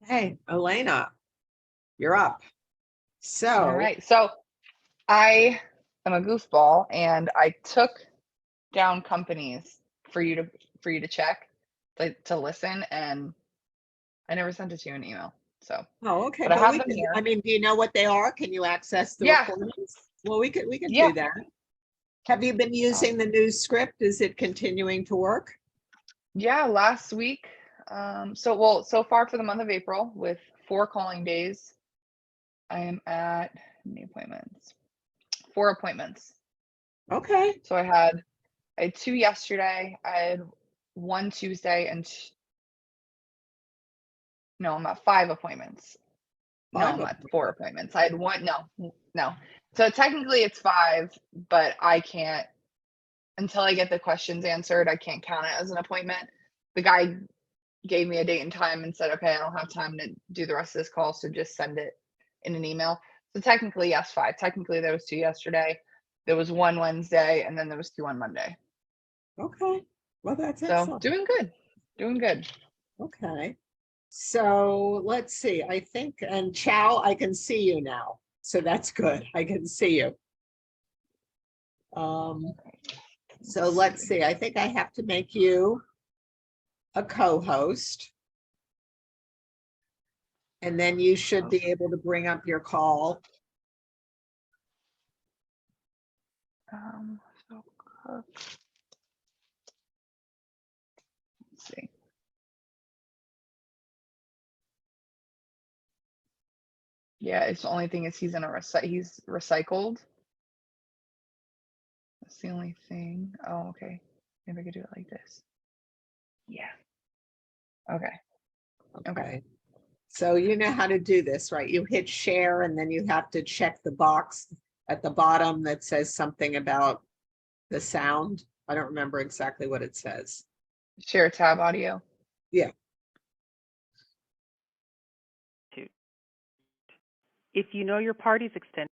Hey, Elena, you're up. All So, right. So I am a goofball and I took down companies for you to check to listen, and I never sent it to you in email. So, oh, okay, but I but have we them can, I here. mean, do you know what they are? Can you access the Yeah. recordings? Well, we can Yeah. do that. Have you been using the Awesome. new script? Is it continuing to work? Yeah, last week. So far for the month of April with 4 calling days, I am at how many appointments? 4 appointments. Okay. So I had two yesterday. I had one Tuesday and no, I'm at 5 appointments. No, Five I'm of at them. 4 appointments. I had one. No. So technically it's five, but I can't until I get the questions answered. I can't count it as an appointment. The guy gave me a date and time and said, "Okay, I don't have time to do the rest of this call, so just send it in an email." So technically, yes, five. Technically, there was two yesterday. There was one Wednesday, and then there was two on Monday. Okay. Well, that's So excellent. doing good. Doing good. Okay. So let's see. I think, and Chow, I can see you now. So that's good. I can see you. Um, so Let's let's see. see. I think I have to make you a co-host. And then you should be able to bring up your call. Um, so let's see. Yeah, it's the only thing is he's he's recycled. That's the only thing. Oh, okay. Maybe I could do it like this. Yeah. Okay. Okay. Okay. So you know how to do this, right? You hit share and then you have to check the box at the bottom that says something about the sound. I don't remember exactly what it says. Share tab audio. Yeah. If you know your party's extension,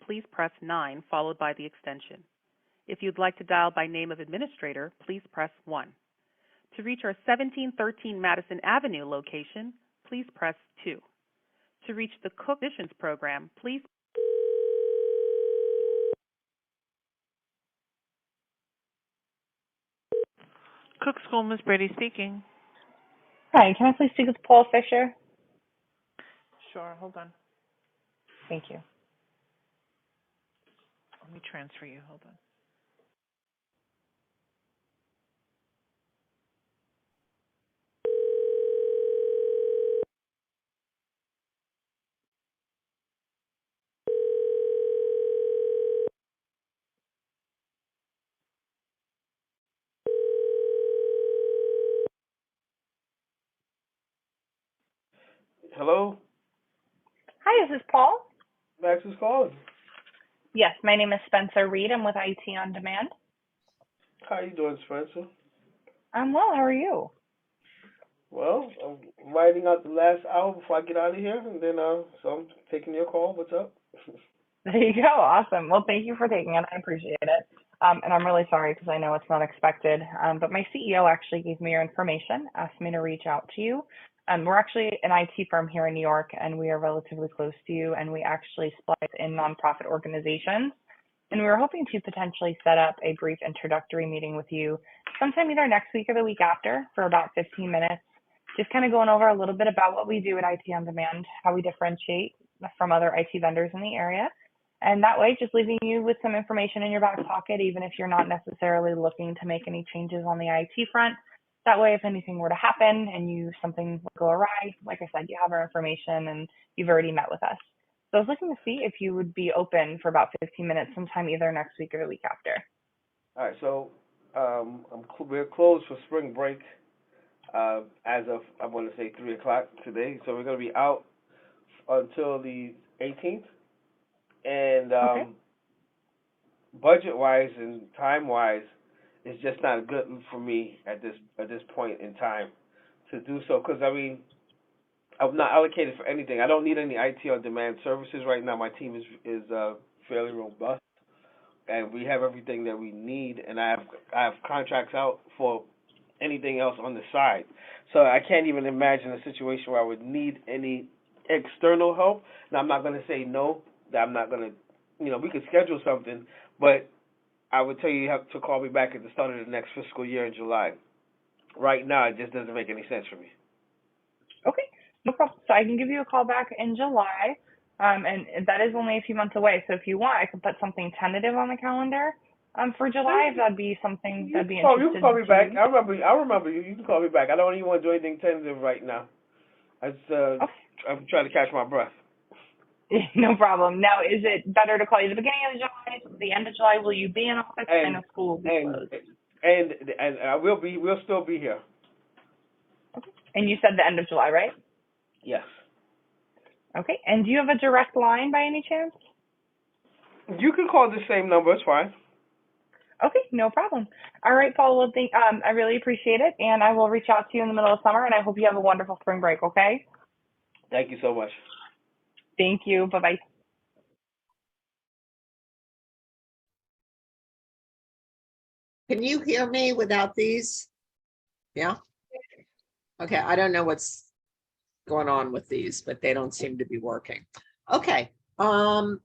please press 9 followed by the extension. If you'd like to dial by name of administrator, please press 1. To reach our 1713 Madison Avenue location, please press 2. To reach the Cook Additions program, please. Cook School, Ms. Brady speaking. Hi, can I please speak with Paul Fisher? Sure, hold on. Thank you. Let me transfer you. Hold on. Hello, Hi, is this Paul? Max is calling. Yes, my name is Spencer Reed. I'm with IT On Demand. How you doing, Spencer? I'm well. How are you? Well, I'm writing out the last hour before I get out of here, and then so I'm taking your call. What's up? There you go. Awesome. Well, thank you for taking it. I appreciate it. And I'm really sorry because I know it's not expected. But my CEO actually gave me your information, asked me to reach out to you. We're actually an IT firm here in New York, and we are relatively close to you, and we actually splice in nonprofit organizations. And we were hoping to potentially set up a brief introductory meeting with you sometime either next week or the week after for about 15 minutes, just kind of going over a little bit about what we do at IT On Demand, how we differentiate from other IT vendors in the area. And that way, just leaving you with some information in your back pocket, even if you're not necessarily looking to make any changes on the IT front. That way, if anything were to happen and something would go awry, like I said, you have our information and you've already met with us. So I was looking to see if you would be open for about 15 minutes sometime either next week or the week after. All right, so we're closed for spring break as of I want to say 3 o'clock today. So we're gonna be out until the 18th, and Okay. budget wise and time wise, it's just not good for me at this point in time to do so. Because I mean, I'm not allocated for anything. I don't need any IT on demand services right now. My team is fairly robust, and we have everything that we need. And I have contracts out for anything else on the side. So I can't even imagine a situation where I would need any external help. Now I'm not going to say no, that I'm not going to, we could schedule something, but I would tell you have to call me back at the start of the next fiscal year in July. Right now, it just doesn't make any sense for me. Okay, no problem. So I can give you a call back in July, and that is only a few months away. So if you want, I can put something tentative on the calendar for July, if that'd be something that'd be You interesting. can call me back. I remember you. You can call me back. I don't even want to do anything tentative right now. I'm trying to catch my breath. No problem. Now, is it better to call you the beginning of July, the end of July? Will you be in office? I know school will be closed. And I will be. We'll still be here. Okay. And you said the end of July, right? Yes. Okay. And do you have a direct line by any chance? You can call the same number. It's fine. Okay, no problem. All right, Paul. Well, I really appreciate it, and I will reach out to you in the middle of summer. And I hope you have a wonderful spring break. Okay. Thank you so much. Thank you. Bye bye. Can you hear me without these? Yeah? Okay, I don't know what's going on with these, but they don't seem to be working. Okay. So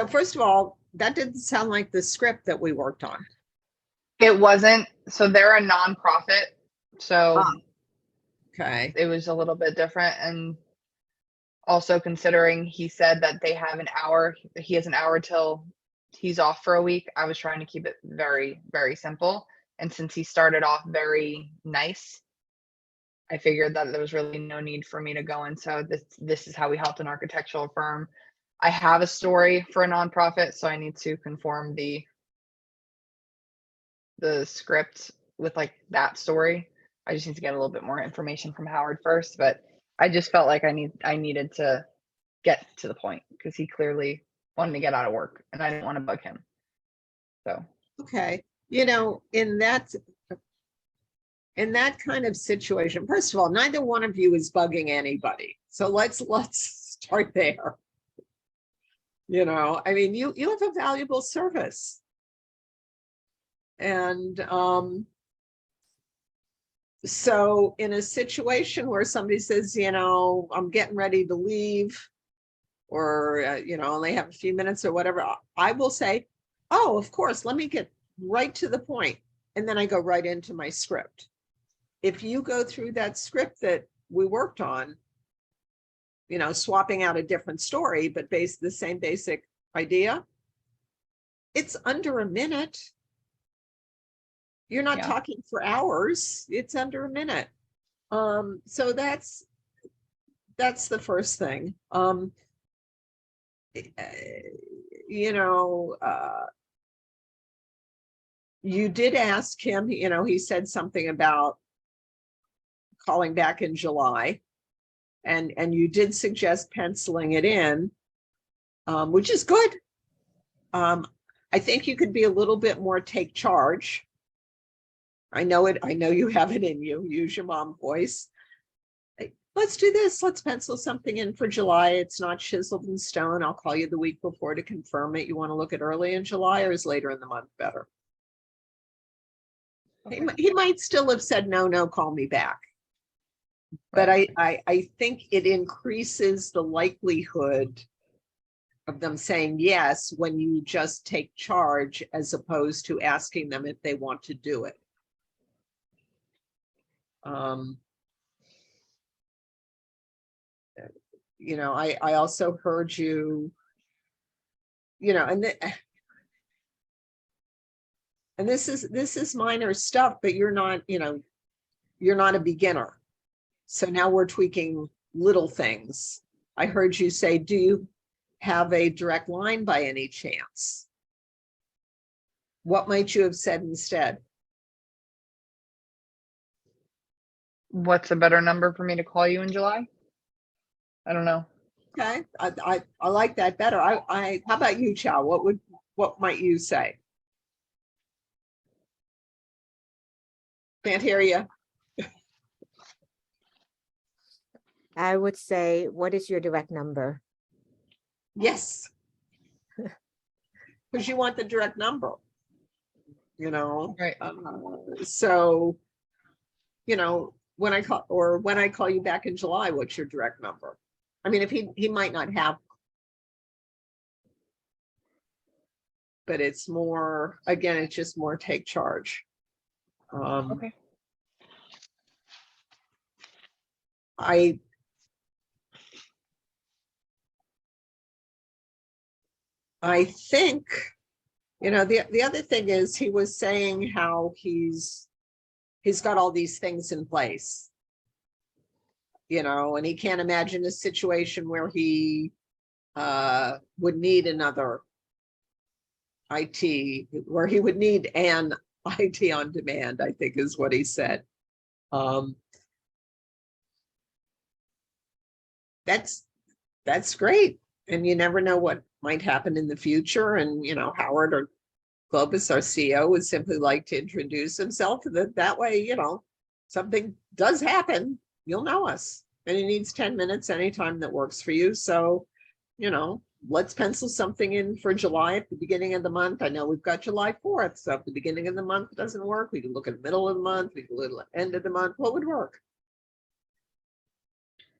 first of all, that didn't sound like the script that we worked on. It wasn't. So they're a nonprofit. So Okay. it was a little bit different. And also considering he said that they have an hour, he has an hour till he's off for a week. I was trying to keep it very, very simple. And since he started off very nice, I figured that there was really no need for me to go in. So this is how we helped an architectural firm. I have a story for a nonprofit, so I need to conform the script with like that story. I just need to get a little bit more information from Howard first, but I just felt like I needed to get to the point because he clearly wanted to get out of work and I didn't want to bug him. So Okay. In that kind of situation, first of all, neither one of you is bugging anybody. So let's start there. I mean, you have a valuable service. And so in a situation where somebody says, I'm getting ready to leave, or, only have a few minutes or whatever, I will say, oh, of course, let me get right to the point. And then I go right into my script. If you go through that script that we worked on, swapping out a different story, but the same basic idea, it's under a minute. You're not talking for hours. It's under a minute. So that's the first thing. You did ask him, he said something about calling back in July, and you did suggest penciling it in, which is good. I think you could be a little bit more take charge. I know it. I know you have it in you. Use your mom voice. Let's do this. Let's pencil something in for July. It's not chiseled in stone. I'll call you the week before to confirm it. You want to look at early in July, or is later in the month better? Okay. He might still have said, no, call me back. But I think it increases the likelihood of them saying yes when you just take charge, as opposed to asking them if they want to do it. I also heard you, and this is minor stuff, but you're not a beginner. So now we're tweaking little things. I heard you say, do you have a direct line by any chance? What might you have said instead? what's a better number for me to call you in July? I don't know. Okay, I like that better. How about you, Chow? What might you say? Can't hear you. I would say, what is your direct number? Yes. Because you want the direct number. you know? Right. So, you know, when I call you back in July, what's your direct number? I mean, if he might not have, but it's more, again, it's just more take charge. Okay. I think, you know, the other thing is he was saying how he's got all these things in place, you know, and he can't imagine a situation where he would need another IT, where he would need an IT on demand, I think is what he said. That's great. And you never know what might happen in the future. And, you know, Howard or Globus, our CEO, would simply like to introduce himself, that way, you know, something does happen, you'll know us. And he needs 10 minutes anytime that works for you. So, you know, let's pencil something in for July at the beginning of the month. I know we've got July 4th. So if the beginning of the month doesn't work, we can look at the middle of the month, we can look at the end of the month. What would work?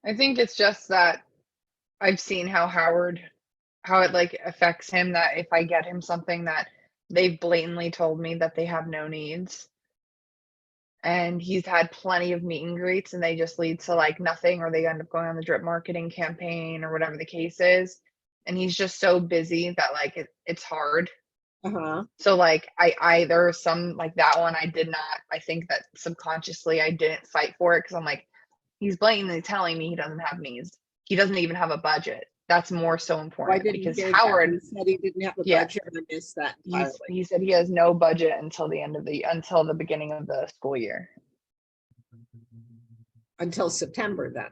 I think it's just that I've seen how it like affects him, that if I get him something that they've blatantly told me that they have no needs, and he's had plenty of meet and greets and they just lead to like nothing, or they end up going on the drip marketing campaign or whatever the case is. And he's just so busy that like it's hard. Uh-huh. So like I there are some like that one I think that subconsciously I didn't fight for it, because I'm like, he's blatantly telling me he doesn't have needs. He doesn't even have a budget. That's more so Why important, didn't because he hear that? Howard, He said he didn't have a yeah, budget, and I missed that entirely. he said he has no budget until the beginning of the school year. Until September then.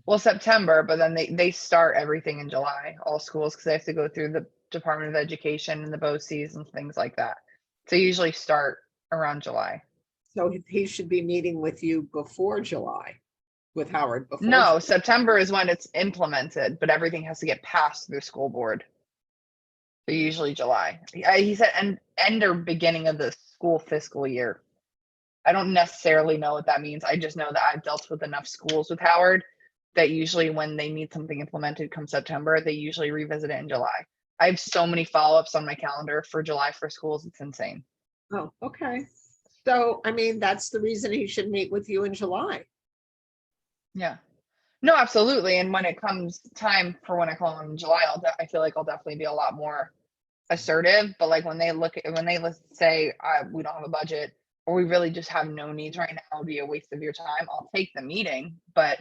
Well, September, but then they start everything in July, all schools, because they have to go through the Department of Education and the BOCES and things like that. So usually start around July. So he should be meeting with you before July, with Howard before. No, July. September is when it's implemented, but everything has to get passed through school board. So usually July. He said end or beginning of the school fiscal year. I don't necessarily know what that means. I just know that I've dealt with enough schools with Howard that usually when they need something implemented come September, they usually revisit it in July. I have so many follow-ups on my calendar for July for schools. It's insane. Oh, okay. So, I mean, that's the reason he should meet with you in July. Yeah. No, absolutely. And when it comes time for when I call him in July, I feel like I'll definitely be a lot more assertive. But like when they say we don't have a budget, or we really just have no needs right now, it'll be a waste of your time, I'll take the meeting. But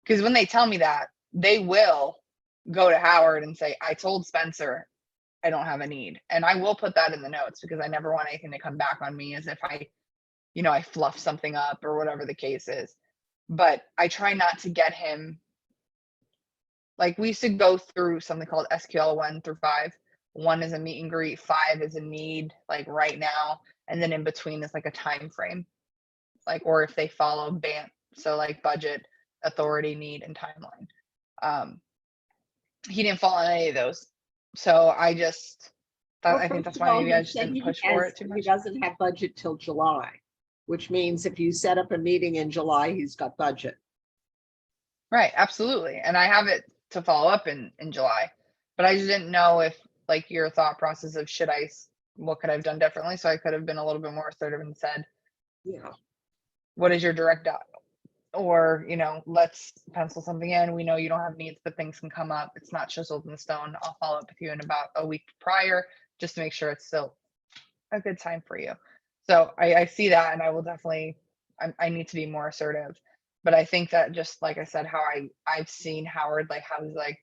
because when they tell me that, they will go to Howard and say, I told Spencer I don't have a need. And I will put that in the notes, because I never want anything to come back on me as if I fluff something up or whatever the case is. But I try not to get him, like we used to go through something called SQL 1 through 5. 1 is a meet and greet, 5 is a need, like right now, and then in between is like a time frame, like, or if they follow BANT, so like budget, authority, need, and timeline. He didn't fall on any of those, so I think that's why maybe I just didn't push for it too much. He doesn't have budget till July, which means if you set up a meeting in July, he's got budget. Right, absolutely. And I have it to follow up in July, but I just didn't know if like your thought process of what could I have done differently? So I could have been a little bit more assertive and said, Yeah. what is your direct dot? Or, let's pencil something in. We know you don't have needs, but things can come up. It's not chiseled in stone. I'll follow up with you in about a week prior, just to make sure it's still a good time for you. So I see that, and I will definitely, I need to be more assertive. But I think that, just like I said, how I've seen Howard, like how he's like,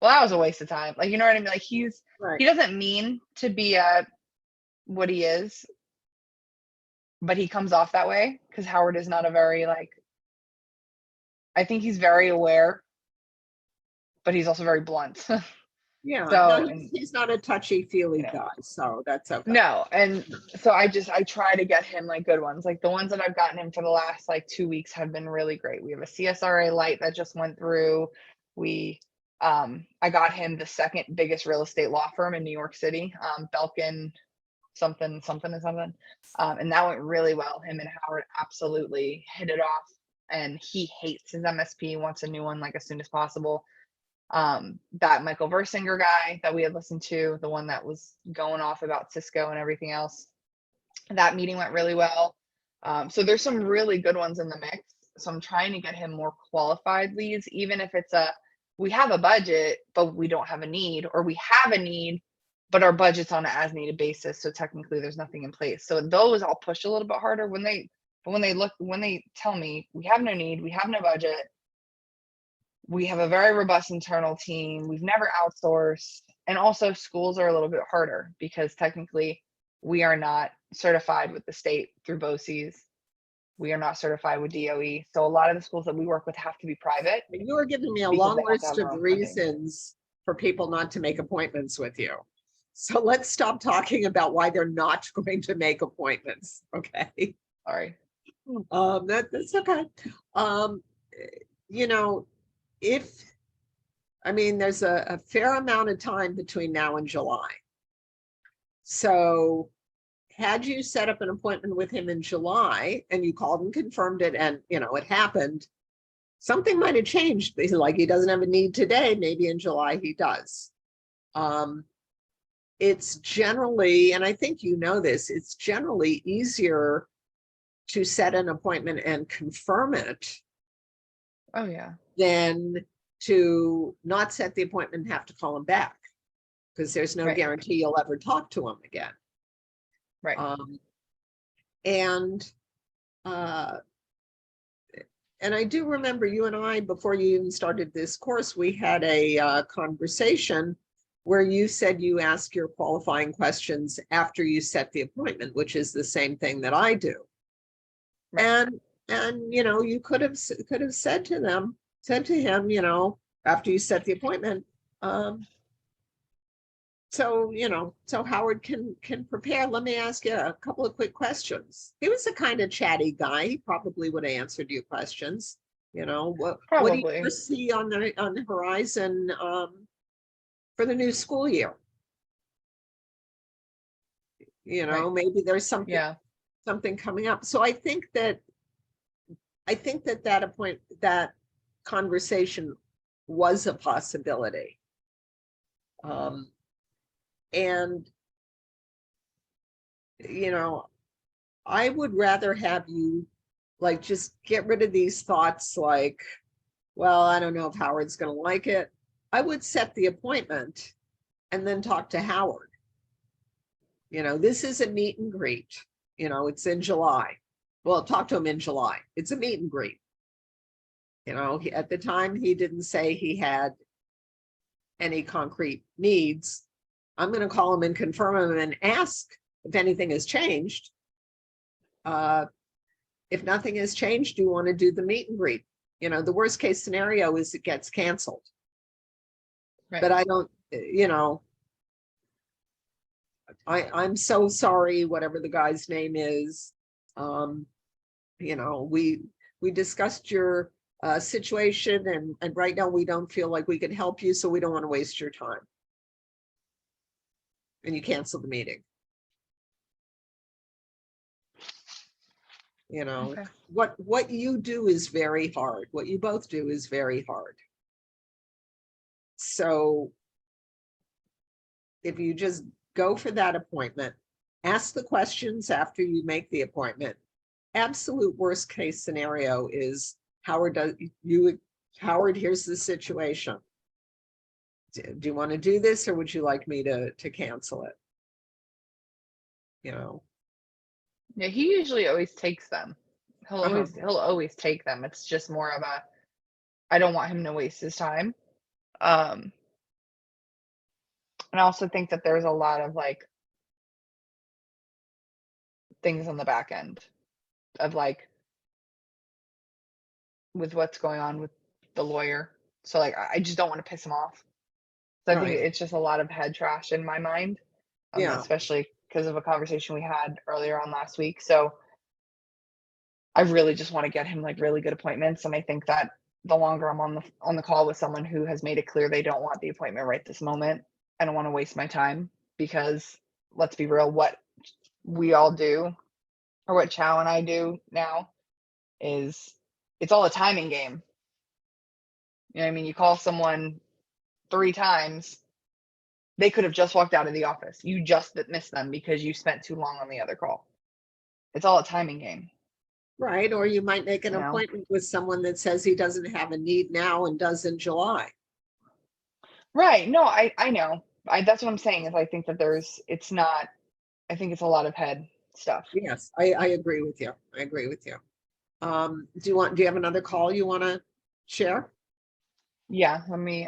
well, that was a waste of time. Like, you know what I mean? Like he doesn't mean to be what he is, but he comes off that way, because Howard is not a very I think he's very aware, but he's also very blunt. Yeah. So, no, he's not a touchy-feely guy, so that's okay. No, and so I try to get him like good ones. Like the ones that I've gotten him for the last 2 weeks have been really great. We have a CSRA light that just went through. I got him the second biggest real estate law firm in New York City, Belkin something, something and something. And that went really well. Him and Howard absolutely hit it off. And he hates his MSP, wants a new one like as soon as possible. That Michael Versinger guy that we had listened to, the one that was going off about Cisco and everything else, that meeting went really well. So there's some really good ones in the mix. So I'm trying to get him more qualified leads, even if it's we have a budget, but we don't have a need, or we have a need, but our budget's on an as needed basis. So technically there's nothing in place. So those I'll push a little bit harder when they tell me we have no need, we have no budget, we have a very robust internal team, we've never outsourced. And also schools are a little bit harder because technically we are not certified with the state through BOCES. We are not certified with DOE. So a lot of the schools that we work with have to be private. You were giving me a because long they have to have list their of own funding. reasons for people not to make appointments with you. So let's stop talking about why they're not going to make appointments, okay? Sorry. That's okay. You know, there's a fair amount of time between now and July. So had you set up an appointment with him in July and you called and confirmed it and, it happened, something might have changed. Like he doesn't have a need today, maybe in July he does. It's generally, and I think you know this, it's generally easier to set an appointment and confirm it Oh yeah. than to not set the appointment and have to call him back, because there's no Right. guarantee you'll ever talk to him again. Right. And I do remember you and I, before you even started this course, we had a conversation where you said you ask your qualifying questions after you set the appointment, which is the same thing that I do. Right. And you could have said to him, after you set the appointment, so Howard can prepare. Let me ask you a couple of quick questions. He was a kind of chatty guy. He probably would have answered your questions. What do Probably. you see on the horizon for the new school year? Right. Maybe there's something Yeah. coming up. So I think that that conversation was a possibility. And I would rather have you just get rid of these thoughts like, well, I don't know if Howard's going to like it. I would set the appointment and then talk to Howard. This is a meet and greet. It's in July. Well, talk to him in July. It's a meet and greet. At the time, he didn't say he had any concrete needs. I'm going to call him and confirm him and ask if anything has changed. If nothing has changed, do you want to do the meet and greet? The worst case scenario is it gets canceled. Right. But I don't, I'm so sorry, whatever the guy's name is. We discussed your situation, and right now we don't feel like we can help you, so we don't want to waste your time. And you cancel the meeting. Okay. What you do is very hard. What you both do is very hard. So if you just go for that appointment, ask the questions after you make the appointment. Absolute worst case scenario is Howard, here's the situation. Do you want to do this, or would you like me to cancel it? Yeah, he usually always takes them. He'll always take them. It's just more of I don't want him to waste his time. And I also think that there's a lot of things on the back end of with what's going on with the lawyer. So I just don't want to piss him off. So I think Right. it's just a lot of head trash in my mind. Yeah. Especially because of a conversation we had earlier on last week. So I really just want to get him really good appointments. And I think that the longer I'm on the call with someone who has made it clear they don't want the appointment right this moment, I don't want to waste my time, because let's be real, what we all do, or what Chow and I do now, is it's all a timing game. You know what I mean? You call someone 3 times, they could have just walked out of the office. You just missed them because you spent too long on the other call. It's all a timing game. Right, or you might make an You know? appointment with someone that says he doesn't have a need now and does in July. Right. No, I know. That's what I'm saying is I think that it's not, I think it's a lot of head stuff. Yes, I agree with you. I agree with you. Do you have another call you want to share? Yeah, let me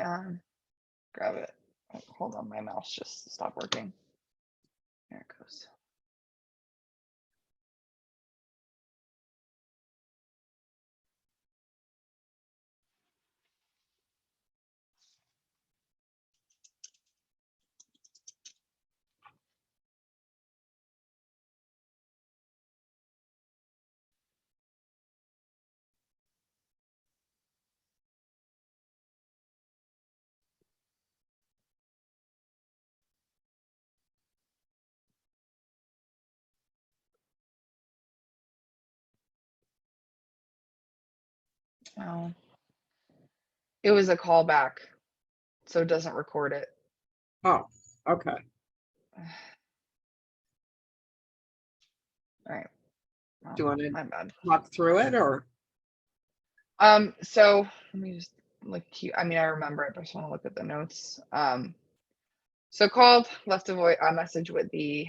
grab it. Oh, hold on, my mouse just stopped working. There it goes. Oh, it was a callback, so it doesn't record it. Oh, okay. All right. Oh, Do you want to my bad. talk through it or? So let me just look here. I mean, I remember it, but I just want to look at the notes. So called, left a message with the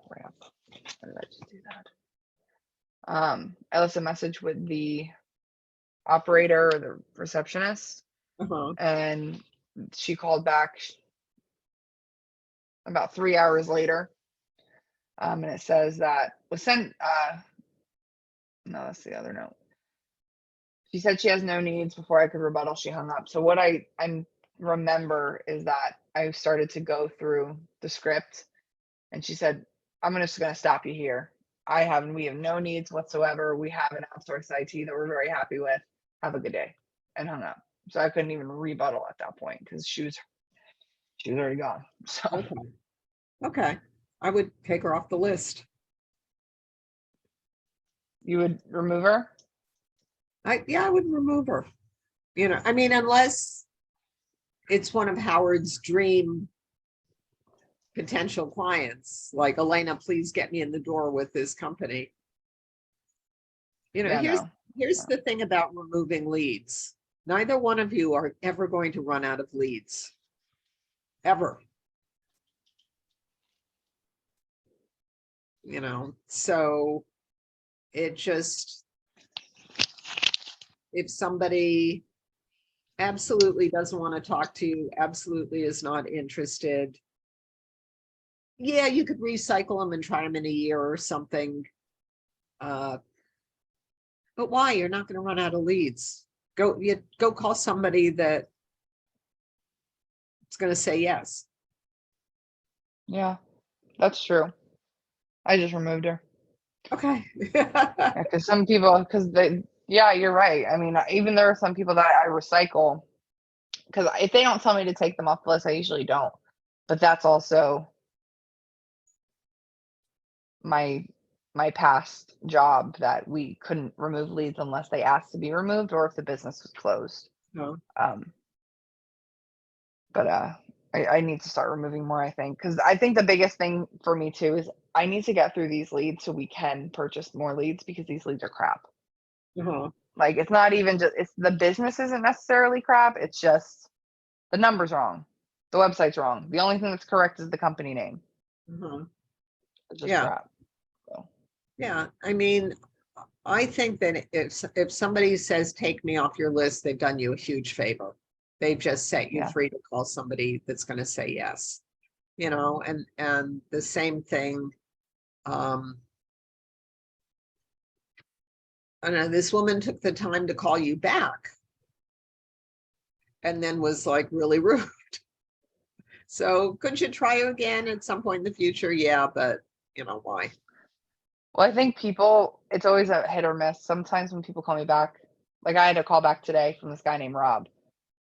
crap. Why did I just do that? I left a message with the operator or the receptionist, Uh-huh. and she called back about 3 hours later. And it says that was sent. No, that's the other note. She said she has no needs. Before I could rebuttal, she hung up. So what I remember is that I started to go through the script, and she said, "I'm just going to stop you here. We have no needs whatsoever. We have an outsourced IT that we're very happy with. Have a good day," and hung up. So I couldn't even rebuttal at that point because she was already gone. So Okay. Okay. I would take her off the list. you would remove her? Yeah, I would remove her. You know, I mean, unless it's one of Howard's dream potential clients, like Elena, please get me in the door with this company. You know, Yeah, here's the thing about removing leads. Neither one of you are ever going to run out of leads. Ever. You know, so it just, if somebody absolutely doesn't want to talk to you, absolutely is not interested, yeah, you could recycle them and try them in a year or something. But why? You're not going to run out of leads. Go call somebody that is going to say yes. yeah, that's true. I just removed her. Okay. Yeah, because some people, yeah, you're right. I mean, even there are some people that I recycle because if they don't tell me to take them off the list, I usually don't. But that's also my past job that we couldn't remove leads unless they asked to be removed or if the business was closed. No. But I need to start removing more, I think, because I think the biggest thing for me too is I need to get through these leads so we can purchase more leads because these leads are crap. Uh-huh. Like it's not even just it's the business isn't necessarily crap. It's just the number's wrong. The website's wrong. The only thing that's correct is the company name. Uh-huh. It's just Yeah. crap. So Yeah. I mean, I think that if somebody says, take me off your list, they've done you a huge favor. They've just set you yeah. free to call somebody that's going to say yes. You know, and the same thing. I know this woman took the time to call you back and then was like really rude. So could you try again at some point in the future? Yeah, but you know why? Well, I think it's always a hit or miss. Sometimes when people call me back, like I had a call back today from this guy named Rob,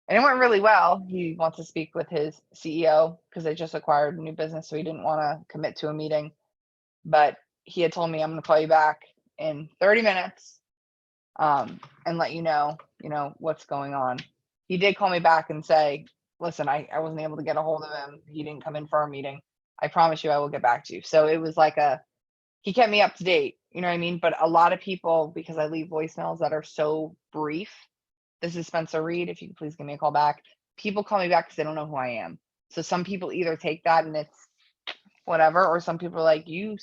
and it went really well. He wants to speak with his CEO because they just acquired a new business, so he didn't want to commit to a meeting. but he had told me, I'm going to call you back in 30 minutes and let you know what's going on. He did call me back and say, listen, I wasn't able to get a hold of him. He didn't come in for our meeting. I promise you I will get back to you. So it was like he kept me up to date, you know what I mean? But a lot of people, because I leave voicemails that are so brief, this is Spencer Reed, if you could please give me a call back. People call me back because they don't know who I am. So some people either take that and it's whatever, or some people are like, you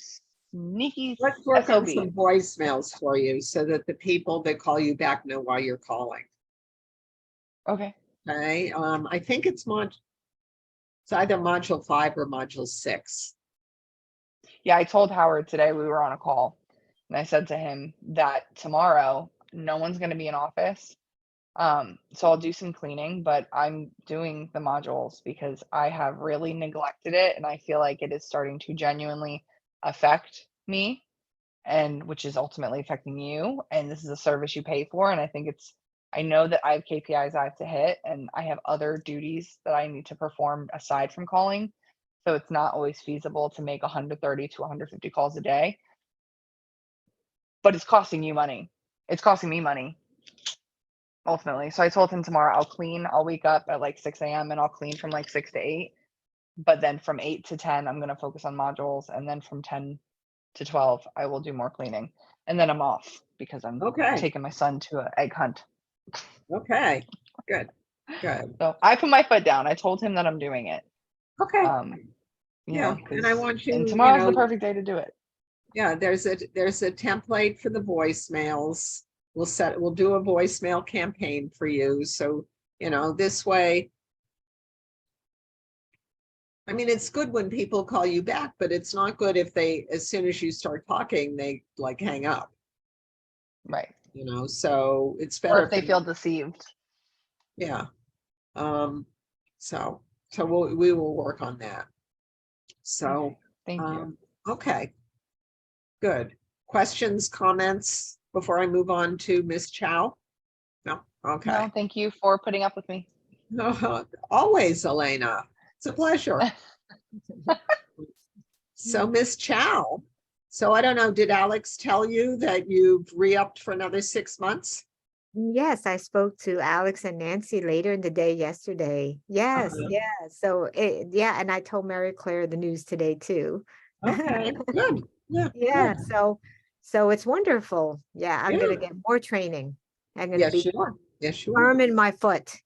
sneaky Let's work on SOB. some voicemails for you so that the people that call you back know why you're calling. Okay. Okay, I think it's either module 5 or module 6. Yeah, I told Howard today we were on a call, and I said to him that tomorrow no one's going to be in office. So I'll do some cleaning, but I'm doing the modules because I have really neglected it, and I feel like it is starting to genuinely affect me, and which is ultimately affecting you. And this is a service you pay for, and I know that I have KPIs I have to hit, and I have other duties that I need to perform aside from calling. So it's not always feasible to make 130 to 150 calls a day, but it's costing you money. It's costing me money ultimately. So I told him tomorrow I'll wake up at like 6 a.m. and I'll clean from like 6 to 8. But then from 8 to 10, I'm going to focus on modules. And then from 10 to 12, I will do more cleaning. And then I'm off because I'm Okay, taking my son to an egg hunt. okay, good, good. So I put my foot down. I told him that I'm doing it. Okay, You yeah, know, and I want you, and you tomorrow's the know, perfect day to do it. yeah, there's a template for the voicemails. We'll do a voicemail campaign for you. So, this way. I mean, it's good when people call you back, but it's not good if as soon as you start talking, they like hang up, Right. so it's Or better. if they feel deceived. Yeah. So we will work on that. So, Okay, thank you. Okay, good. Questions, comments before I move on to Miss Chow? No, okay. No, thank you for putting up with me. No, always, Elena. It's a pleasure. So, Miss Chow, so I don't know, did Alex tell you that you've re-upped for another 6 months? Yes, I spoke to Alex and Nancy later in the day yesterday. Yes, Uh-huh. yeah. So and I told Mary Claire the news today too. Okay, good. Yeah, Yeah, good. so it's wonderful. Yeah, I'm gonna Yeah. get more training. I'm gonna Yes, be you are. Yes, you are. firm in my foot.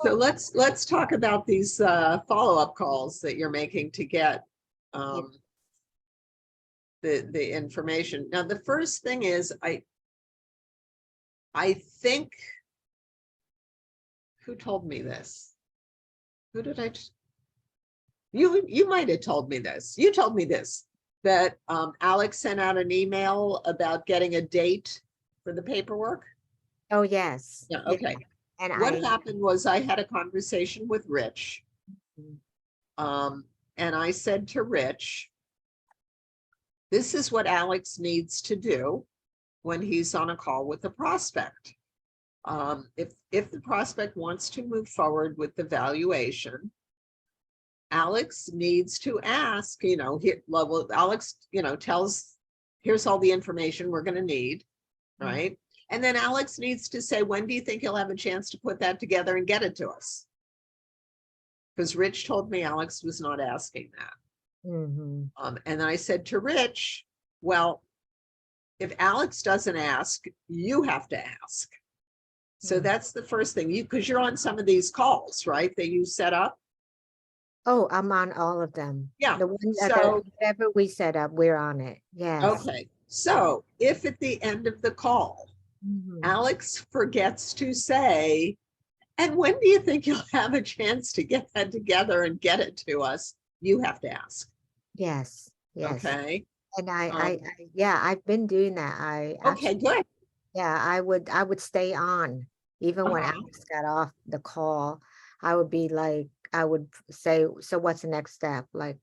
So let's talk about these follow-up calls that you're making to get the information. Now, the first thing is I think, who told me this? Who did you might have told me this. You told me this, that Alex sent out an email about getting a date for the paperwork. Oh, yes. Yeah, Yeah. okay. And What happened was I had a conversation with Rich. And I said to Rich, this is what Alex needs to do when he's on a call with the prospect. If the prospect wants to move forward with the valuation, Alex needs to ask, Alex, tells, here's all the information we're going to need, right? And then Alex needs to say, when do you think he'll have a chance to put that together and get it to us? Because Rich told me Alex was not asking that. And I said to Rich, well, if Alex doesn't ask, you have to ask. So that's the first thing, because you're on some of these calls, right, that you set up? Oh, I'm on all of them. Yeah. The ones that So whatever we set up, we're on it. Yes. okay. So if at the end of the call, Alex forgets to say, and when do you think you'll have a chance to get that together and get it to us? You have to ask. Yes. Yes. Okay. And yeah, I've been doing that. Okay, good. Yeah, I would stay on even when Alex got off the call. I would be like, I would say, so what's the next step? Like,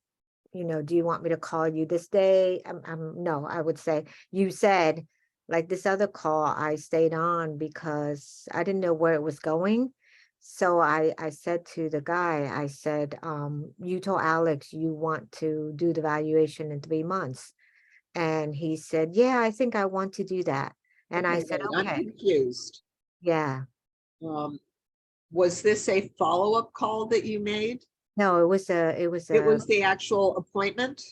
do you want me to call you this day? No, I would say, you said, like this other call, I stayed on because I didn't know where it was going. So I said to the guy, I said, you told Alex you want to do the valuation in 3 months. And he said, yeah, I think I want to do that. And I Okay, said, wait, I'm okay, confused. yeah. Um, was this a follow-up call that you made? No, it was It was the actual appointment?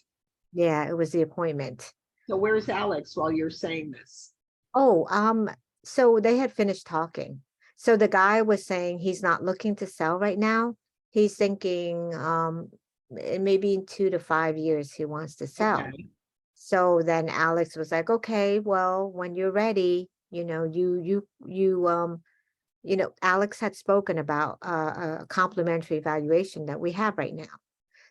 yeah, it was the appointment. So where's Alex while you're saying this? Oh, so they had finished talking. So the guy was saying he's not looking to sell right now. He's thinking, maybe in 2 to 5 years he wants to sell. Okay, So then Alex was like, okay, well, when you're ready, Alex had spoken about a complimentary evaluation that we have right now.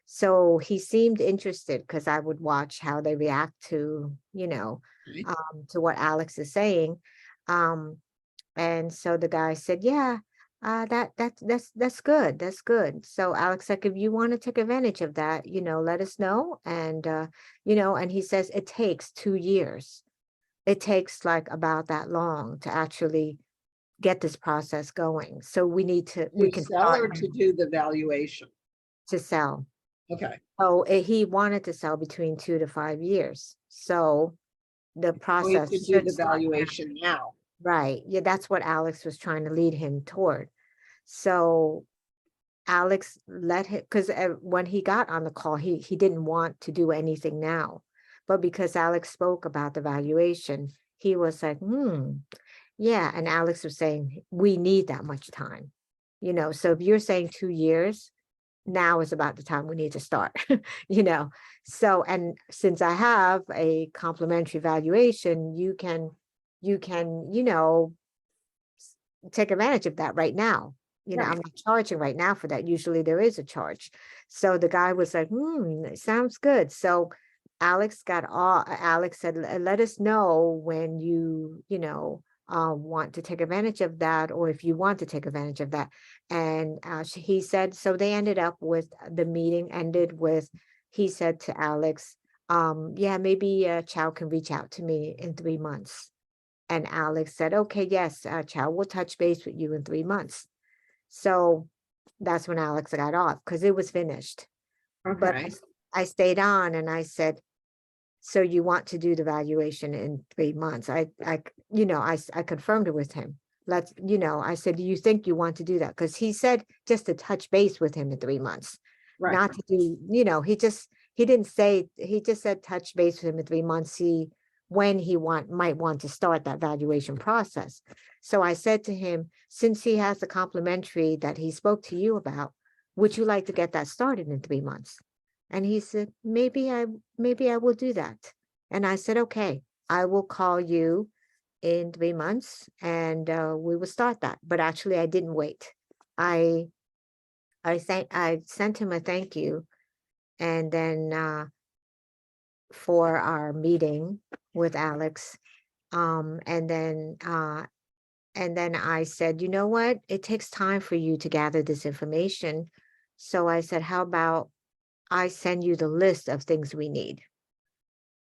So he seemed interested because I would watch how they react okay. to what Alex is saying. Um, and so the guy said, yeah, that's good. That's good. So Alex said, if you want to take advantage of that, let us know. And and he says it takes 2 years. It takes like about that long to actually get this process going. So we To can sell start or to do the valuation? to sell. Okay, Oh, he wanted to sell between 2 to 5 years. So the going process to do should the start now. valuation now. Right. Yeah, that's what Alex was trying to lead him toward. So Alex let him, because when he got on the call, he didn't want to do anything now. But because Alex spoke about the valuation, he was like, yeah. And Alex was saying, we need that much time. So if you're saying 2 years, now is about the time we need to start, you know. So, and since I have a complimentary valuation, you can take advantage of that right now. I'm Right. not charging right now for that. Usually there is a charge. So the guy was like, it sounds good. So Alex said, Let us know when want to take advantage of that, or if you want to take advantage of that." And he said, so they ended up with the meeting ended with, he said to Alex, yeah, maybe Chow can reach out to me in 3 months. And Alex said, okay, yes, Chow will touch base with you in 3 months. So that's when Alex got off because it was finished. But Okay, I stayed on and I said, so you want to do the valuation in 3 months? I confirmed it with him. I said, do you think you want to do that? Because he said just to touch base with him in 3 months, right. not to do, he didn't say, he just said touch base with him in 3 months, see when he might want to start that valuation process. So I said to him, since he has the complimentary that he spoke to you about, would you like to get that started in 3 months? And he said, maybe I will do that. And I said, okay, I will call you in 3 months and we will start that. But actually I didn't wait. I sent him a thank you. And then for our meeting with Alex. And then I said, you know what? It takes time for you to gather this information. So I said, how about I send you the list of things we need?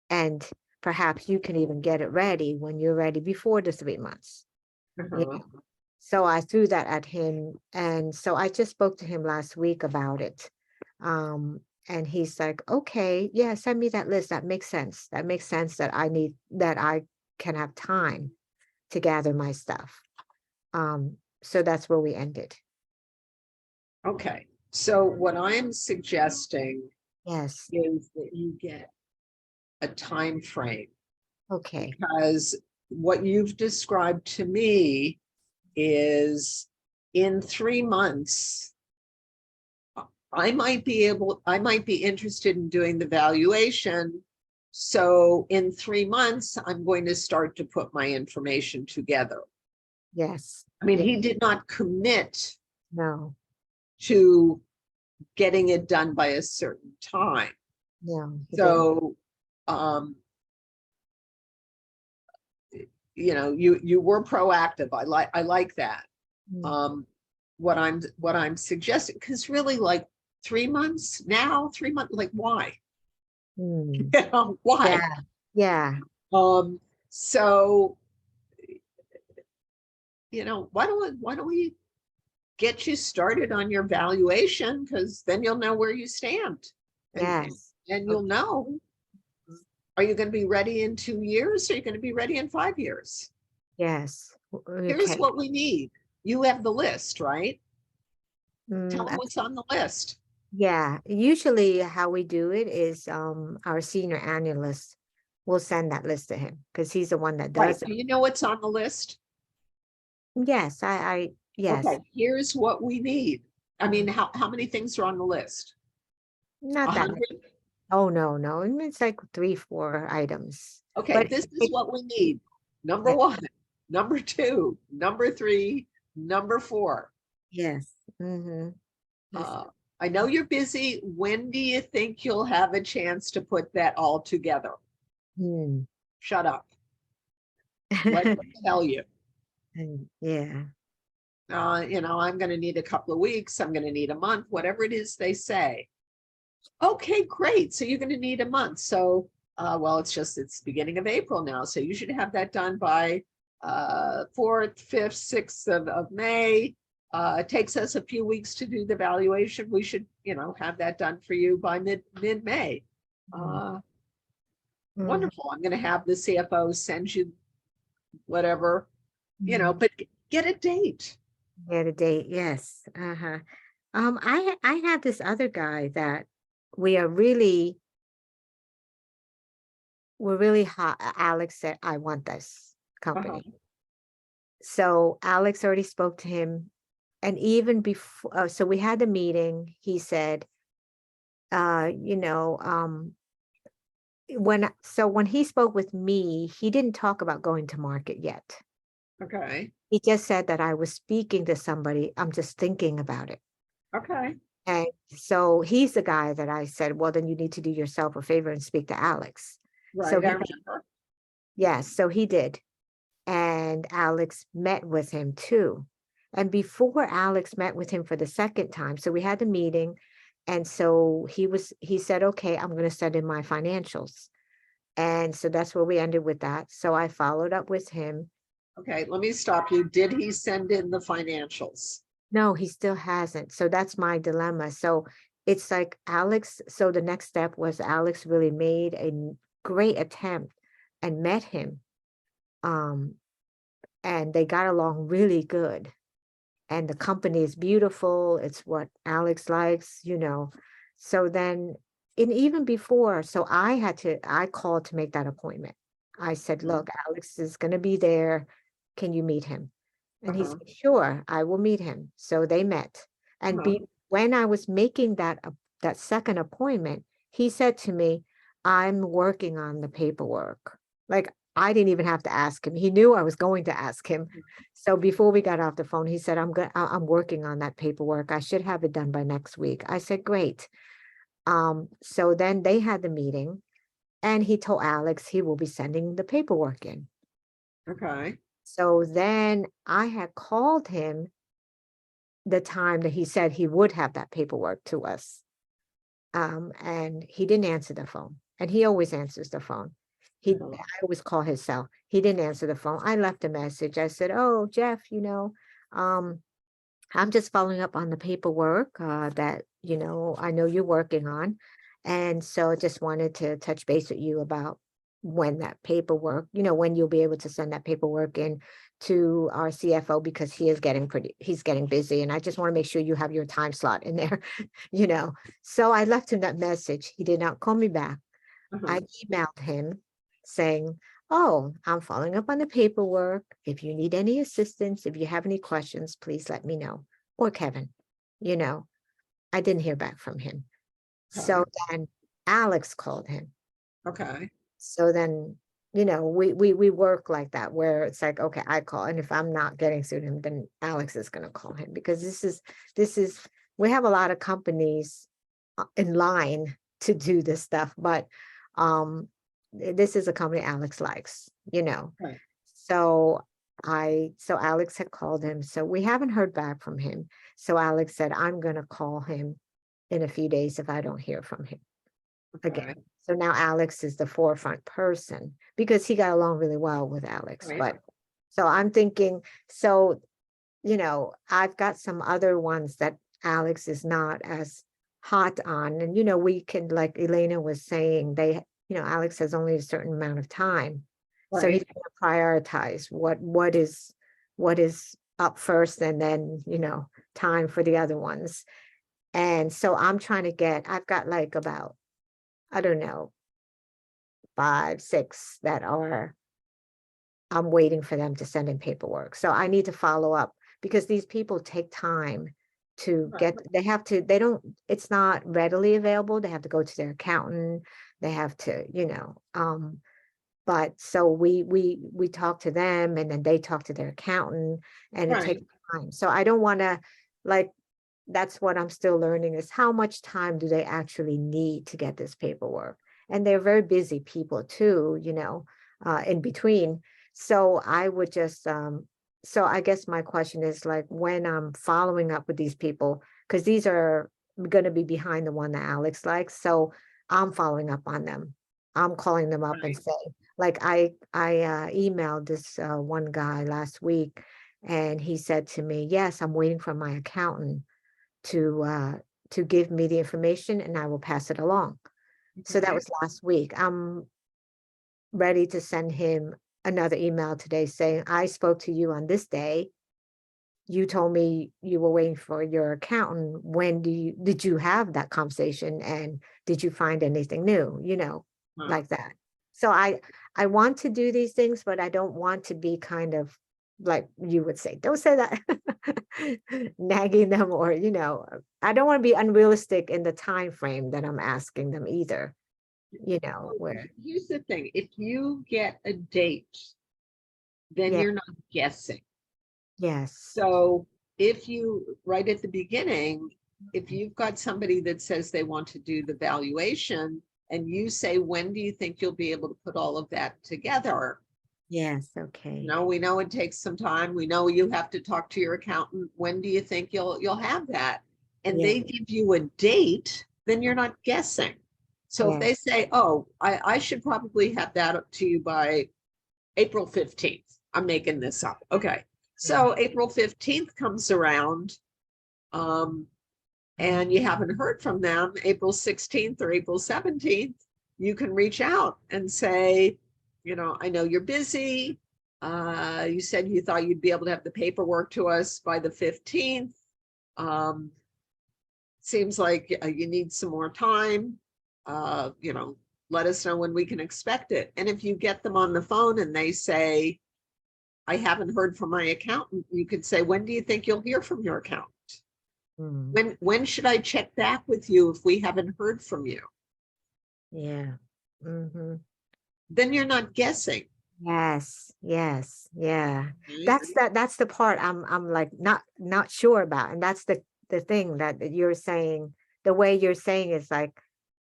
And perhaps you can even get it ready when you're ready before the 3 months. Uh-huh. So I threw that at him. And so I just spoke to him last week about it. And he's like, okay, yeah, send me that list. That makes sense. That makes sense that I can have time to gather my stuff. So that's where we ended. Okay, so what I'm suggesting Yes. is that you get a time frame, Okay. because what you've described to me is in 3 months, I might be interested in doing the valuation. So in 3 months, I'm going to start to put my information together. Yes. I mean, Yeah. he did not commit No. to getting it done by a certain time. No. He didn't. So, you were proactive. I like that. Mm. What I'm suggesting, because really, like 3 months now, 3 months, like why? Mm. Why? Yeah. Yeah. So, why don't we get you started on your valuation, because then you'll know where you stand. And, Yes. and you'll know, are you going to be ready in 2 years? Or are you going to be ready in 5 years? Yes. Here's Okay. what we need. You have the list, right? Tell them Mm, what's on the list. yeah. Usually how we do it is our senior analyst will send that list to him because he's the one that Right. does it. Do you know what's on the list? Yes, yes. Okay, here's what we need. I mean, how many things are on the list? Not that many. 100? Oh, no. It's like 3, 4 items. Okay, But this is what we need. Number 1, number 2, number 3, number 4. yes. Mm-hmm. Uh, I know you're busy. When do you think you'll have a chance to put that all together? Hmm. Shut up. Let me tell you. Yeah. I'm going to need a couple of weeks. I'm going to need a month, whatever it is they say. Okay, great. So you're going to need a month. So, well, it's beginning of April now. So you should have that done by 4th, 5th, 6th of May. It takes us a few weeks to do the valuation. We should, have that done for you by mid-May. Wonderful. I'm going to have the CFO send you whatever, but get a date. Get a date. Yes. Uh-huh. I have this other guy that we are really we're really hot. Alex said, I want this company. Uh-huh. So Alex already spoke to him. And even before, so we had the meeting, he said, when he spoke with me, he didn't talk about going to market yet. Okay. He just said that I was speaking to somebody. I'm just thinking about it. Okay. And so he's the guy that I said, well, then you need to do yourself a favor and speak to Alex. Right. So I remember. yes, so he did. And Alex met with him too. And before Alex met with him for the second time, so we had the meeting. And so he said, okay, I'm going to send in my financials. And so that's where we ended with that. So I followed up with him. Okay, let me stop you. Did he send in the financials? No, he still hasn't. So that's my dilemma. So it's like Alex. So the next step was Alex really made a great attempt and met him. And they got along really good. And the company is beautiful. It's what Alex likes, So then, and even before, so I called to make that appointment. I said, look, Alex is going to be there. Can you meet him? And he said, sure, I will meet him. So they met. And when I was making that second appointment, he said to me, I'm working on the paperwork. Like, I didn't even have to ask him. He knew I was going to ask him. So before we got off the phone, he said, I'm working on that paperwork. I should have it done by next week. I said, great. So then they had the meeting and he told Alex he will be sending the paperwork in. Okay. So then I had called him the time that he said he would have that paperwork to us. And he didn't answer the phone. And he always answers the phone. I always call his cell. He didn't answer the phone. I left a message. I said, oh, Jeff, I'm just following up on the paperwork that, I know you're working on. And so just wanted to touch base with you about when that paperwork, when you'll be able to send that paperwork in to our CFO, because he's getting busy. And I just want to make sure you have your time slot in there, So I left him that message. He did not call me back. I emailed him saying, oh, I'm following up on the paperwork. If you need any assistance, if you have any questions, please let me know. Or Kevin, I didn't hear back from him. So then Alex called him. Okay. So then, we work like that, where it's like, okay, I call. And if I'm not getting through to him, then Alex is going to call him, because we have a lot of companies in line to do this stuff, but this is a company Alex likes, Right. So Alex had called him. So we haven't heard back from him. So Alex said, I'm going to call him in a few days if I don't hear from him again. So now Alex is the forefront person, because he got along really well with Alex. Right. But so I'm thinking, so you know, I've got some other ones that Alex is not as hot on. And, you know, we can, like Elena was saying, you know, Alex has only a certain amount of time. So he's Right. going to prioritize what is up first, and then, you know, time for the other ones. And so I've got like about, I don't know, 5, 6 that I'm waiting for them to send in paperwork. So I need to follow up because these people take time to Right. get, it's not readily available. They have to go to their accountant. They have to, you know, but so we talk to them, and then they talk to their accountant, and it takes Right. time. So I don't want to, like, that's what I'm still learning, is how much time do they actually need to get this paperwork? And they're very busy people too, you know, in between. So I would just, so I guess my question is, like, when I'm following up with these people, because these are going to be behind the one that Alex likes. So I'm following up on them. I'm calling them up and Right. say, like, I emailed this one guy last week, and he said to me, yes, I'm waiting for my accountant to give me the information, and I will pass it along. So that Okay. was last week. I'm ready to send him another email today saying, I spoke to you on this day. You told me you were waiting for your accountant. Did you have that conversation, and did you find anything new? You know, Wow. like that. So I want to do these things, but I don't want to be kind of, like you would say, don't say that, nagging them, or, you know, I don't want to be unrealistic in the time frame that I'm asking them either, you know, where, Here's the thing, if you get a date, then yeah, you're not guessing. yes, So if you, right at the beginning, if you've got somebody that says they want to do the valuation, and you say, when do you think you'll be able to put all of that together? yes, okay, We know it takes some time. We know you have to talk to your accountant. When do you think you'll have that? And yeah, they give you a date, then you're not guessing. So if yeah, they say, oh, I should probably have that up to you by April 15th. I'm making this up. Okay. mm, So April 15th comes around, and you haven't heard from them, April 16th or April 17th, you can reach out and say, I know you're busy. You said you thought you'd be able to have the paperwork to us by the 15th. Seems like you need some more time. Uh, you know, let us know when we can expect it. And if you get them on the phone and they say, I haven't heard from my accountant, you could say, when do you think you'll hear from your accountant? mm, When should I check back with you if we haven't heard from you? yeah, mm-hmm. Then you're not guessing. Yes, yes, yeah. Right? That's the part I'm like not sure about. And that's the thing that you're saying, the way you're saying is like,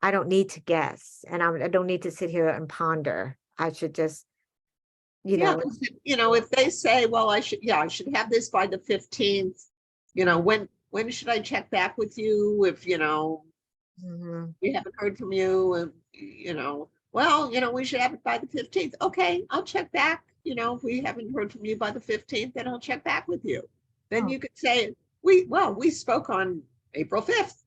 I don't need to guess, and I don't need to sit here and ponder. I should just, you Yeah, know, if they say, well, I should have this by the 15th, when should I check back with you if, mhm, we haven't heard from you, and, well, we should have it by the 15th. Okay, I'll check back. If we haven't heard from you by the 15th, then I'll check back with you. Then oh, you could say, we spoke on April 5th.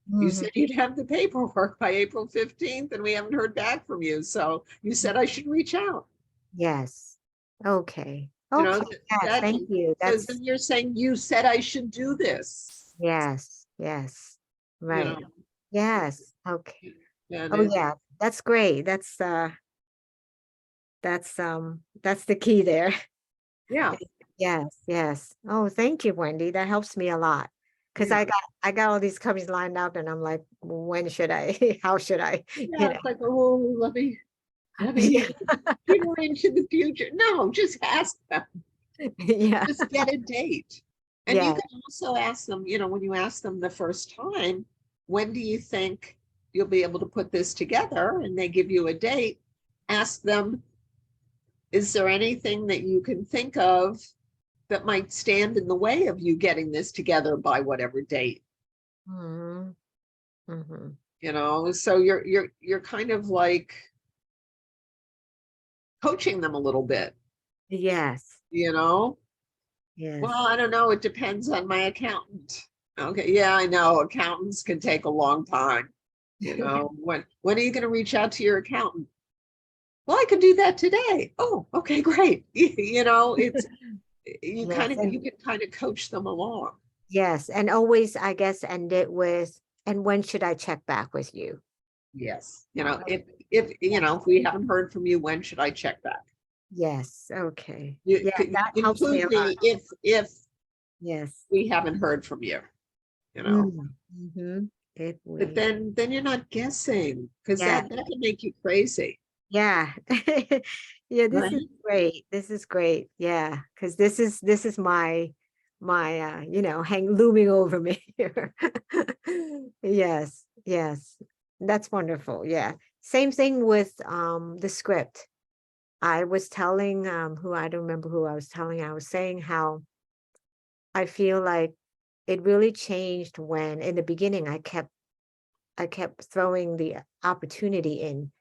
You mhm, said you'd have the paperwork by April 15th, and we haven't heard back from you. So you said I should reach out. yes. Okay. You know, Okay. Yes, that, thank you. so That's, then you're saying you said I should do this, yes, yes. you know, Right. Yes. Okay. and Oh yeah, that's great. That's the key there. yeah, Yes, yes. Oh, thank you, Wendy. That helps me a lot. Because yeah, I got all these companies lined up, and I'm like, when should I, how should I, yeah. It's like, oh, let me Yeah. peer into the future. No, just ask them. Yeah. Just get a date. And you Yeah. can also ask them, when you ask them the first time, when do you think you'll be able to put this together? And they give you a date. Ask them, is there anything that you can think of that might stand in the way of you getting this together by whatever date? Hmm. Hmm. So you're kind of like coaching them a little bit, Yes. you know Yes. Well, I don't know. It depends on my accountant. Okay, yeah, I know. Accountants can take a long time. You know, when are you going to reach out to your accountant? Well, I can do that today. Oh, okay, great. You know, it's you Yes, you can kind of coach them along. yes, and always, I guess, end it with, and when should I check back with you? Yes. You know, Okay. if we haven't heard from you, when should I check back? Yes, okay. You Yeah, could that helps me a include lot. me if Yes. we haven't heard from you, you know. Mm-hmm. If But we, then you're not guessing because yeah, that can make you crazy, yeah. Yeah, this is right? great. This is great. Yeah, because this is my hang looming over me here. Yes, yes. That's wonderful. Yeah. Same thing with the script. I was telling who I don't remember who I was telling, I was saying how I feel like it really changed when in the beginning I kept throwing the opportunity in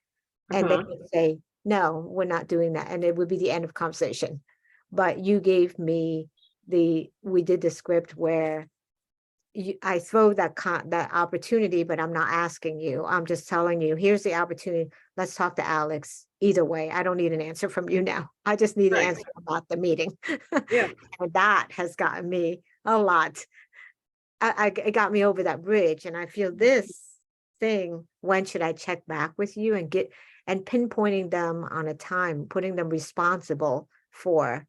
and they Uh-huh. would say, no, we're not doing that. And it would be the end of conversation. But you gave me we did the script where I throw that opportunity, but I'm not asking you. I'm just telling you, here's the opportunity. Let's talk to Alex. Either way, I don't need an answer from you now. I just need an Right. answer about the meeting. Yeah. And that has gotten me a lot. It got me over that bridge. And I feel this thing, when should I check back with you and pinpointing them on a time, putting them responsible for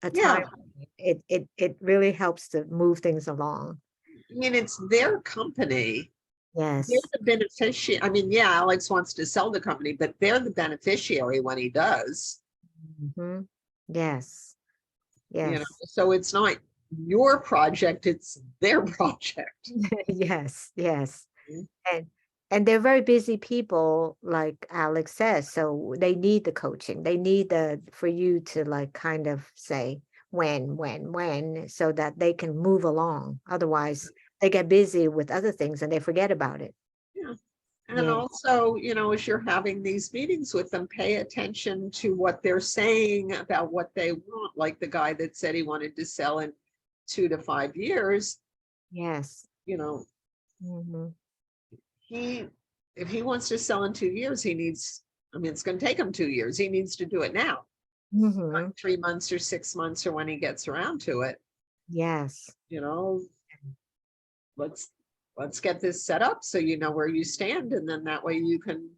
a Yeah. time. It really helps to move things along. I mean, it's their company. They're Yes. the beneficiary. I mean, yeah, Alex wants to sell the company, but they're the beneficiary when he does, Mhm. Yes. you know. Yes. So it's not your project, it's their project. Yes. Yes. Mhm. And and they're very busy people, like Alex says. So they need the coaching. They need for you to like kind of say when, so that they can move along. Otherwise, they get busy with other things and they forget about it. Yeah. And Yeah. also, you know, as you're having these meetings with them, pay attention to what they're saying about what they want. Like the guy that said he wanted to sell in 2 to 5 years, Yes. you know, Hmm. he if he wants to sell in 2 years, he needs, I mean, it's going to take him 2 years. He needs to do it now, Hmm. not 3 months or 6 months or when he gets around to it. Yes. You know, let's let's get this set up so you know where you stand, and then that way you can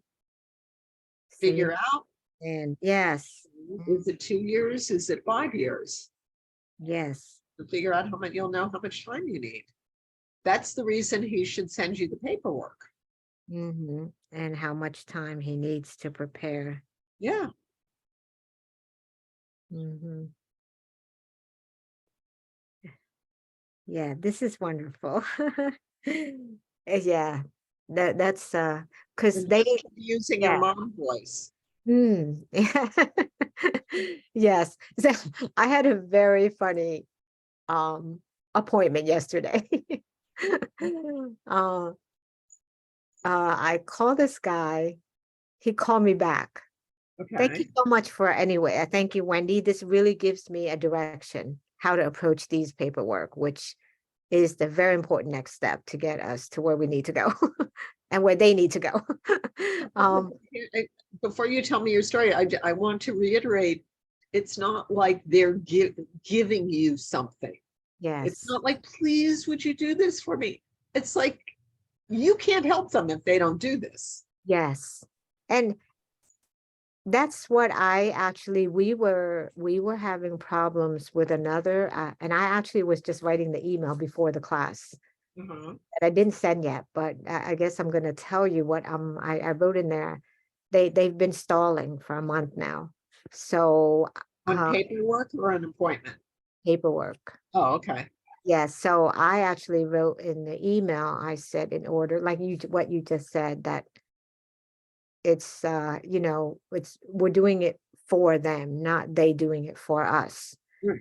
See, figure out, and yes. is it 2 years? Is it 5 years? Yes. To figure out how much, you'll know how much time you need. That's the reason he should send you the paperwork. And how much time he needs to prepare. Yeah. Hmm. Yeah, this is wonderful. Yeah, that's because And they, just keep using your yeah. mom voice. Mm. Yes. So I had a very funny appointment yesterday. uh, I called this guy. He called me back. Thank you Okay. so much for anyway. I thank you, Wendy. This really gives me a direction how to approach these paperwork, which is the very important next step to get us to where we need to go and where they need to go. um, Before you tell me your story, I want to reiterate, it's not like they're giving you something. It's yes, not like, please, would you do this for me? It's like, you can't help them if they don't do this. yes. And that's what I actually we were having problems with another and I actually was just writing the email before the class Uh-huh. that I didn't send yet, but I guess I'm going to tell you what I wrote in there. They've been stalling for a month now. So On uh paperwork or an appointment? paperwork. Oh, okay. Yes, so I actually wrote in the email, I said in order, like what you just said, that it's we're doing it for them, not they doing it for us. Right.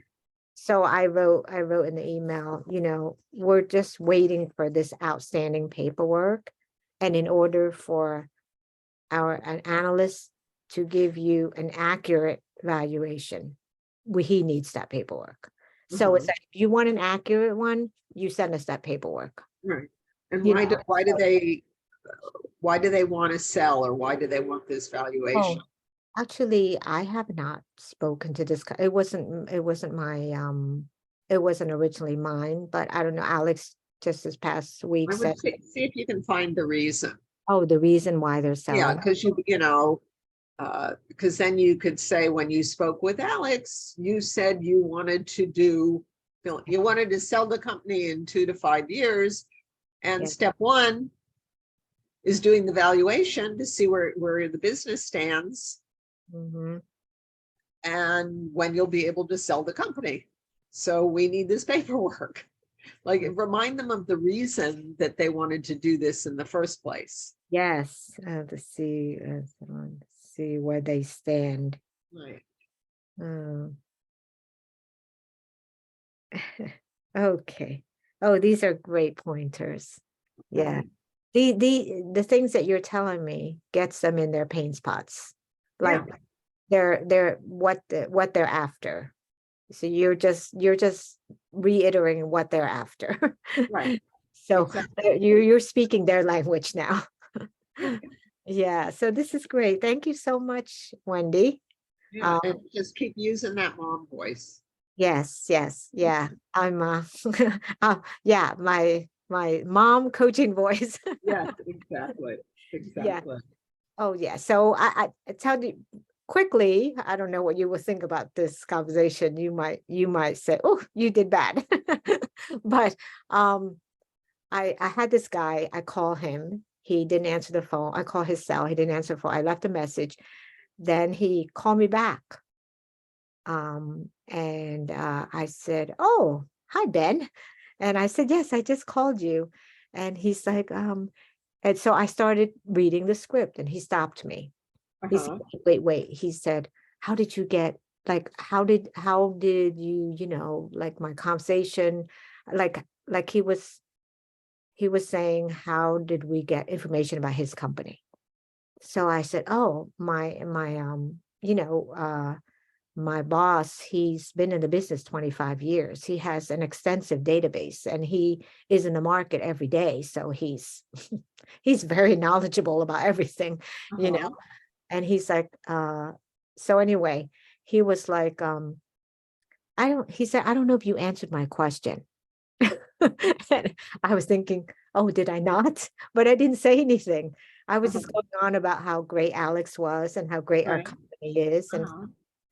So I wrote in the email, we're just waiting for this outstanding paperwork. And in order for an analyst to give you an accurate valuation, he needs that paperwork. So it's Mhm. like, if you want an accurate one, you send us that paperwork. Right. And You why do, know, why do they want to sell, or why do they want this valuation? oh, actually, I have not spoken to this. It wasn't originally mine, but I don't know, Alex just this past week I said, would see if you can find the reason. oh, the reason why they're Yeah, selling. because because then you could say, when you spoke with Alex, you said you wanted to sell the company in 2 to 5 years. And Yeah. step one is doing the valuation to see where the business stands Mhm. and when you'll be able to sell the company. So we need this paperwork. Like, remind them of the reason that they wanted to do this in the first place. Yes, see where they stand. Right. Um, okay. Oh, these are great pointers. Yeah. The things that you're telling me gets them in their pain spots. Like, they're what they're after. So you're just reiterating what they're after. Right. So Exactly. you're speaking their language now. Yeah. Yeah, so this is great. Thank you so much, Wendy. Yeah. And just keep using that mom voice. Yes, yeah. I'm yeah, my mom coaching voice. Yes, exactly. Yeah. Exactly. Oh, yeah. So I tell you quickly, I don't know what you will think about this conversation. You might say, oh, you did bad. But I had this guy, I call him, he didn't answer the phone. I call his cell, he didn't answer the phone. I left a message. Then he called me back. And I said, oh, hi, Ben. And I said, yes, I just called you. And he's like, and so I started reading the script and he stopped me. He said, Uh-huh. wait. He said, how did you get, like, how did you, like my conversation, like he was saying, how did we get information about his company? So I said, oh, my boss, he's been in the business 25 years. He has an extensive database and he is in the market every day. So he's he's very knowledgeable about everything, you know. Uh-huh. And he's like, so anyway, he was like, he said, I don't know if you answered my question. And I was thinking, oh, did I not? But I didn't say anything. I was just Uh-huh. going on about how great Alex was and how great our Right. company is and Uh-huh.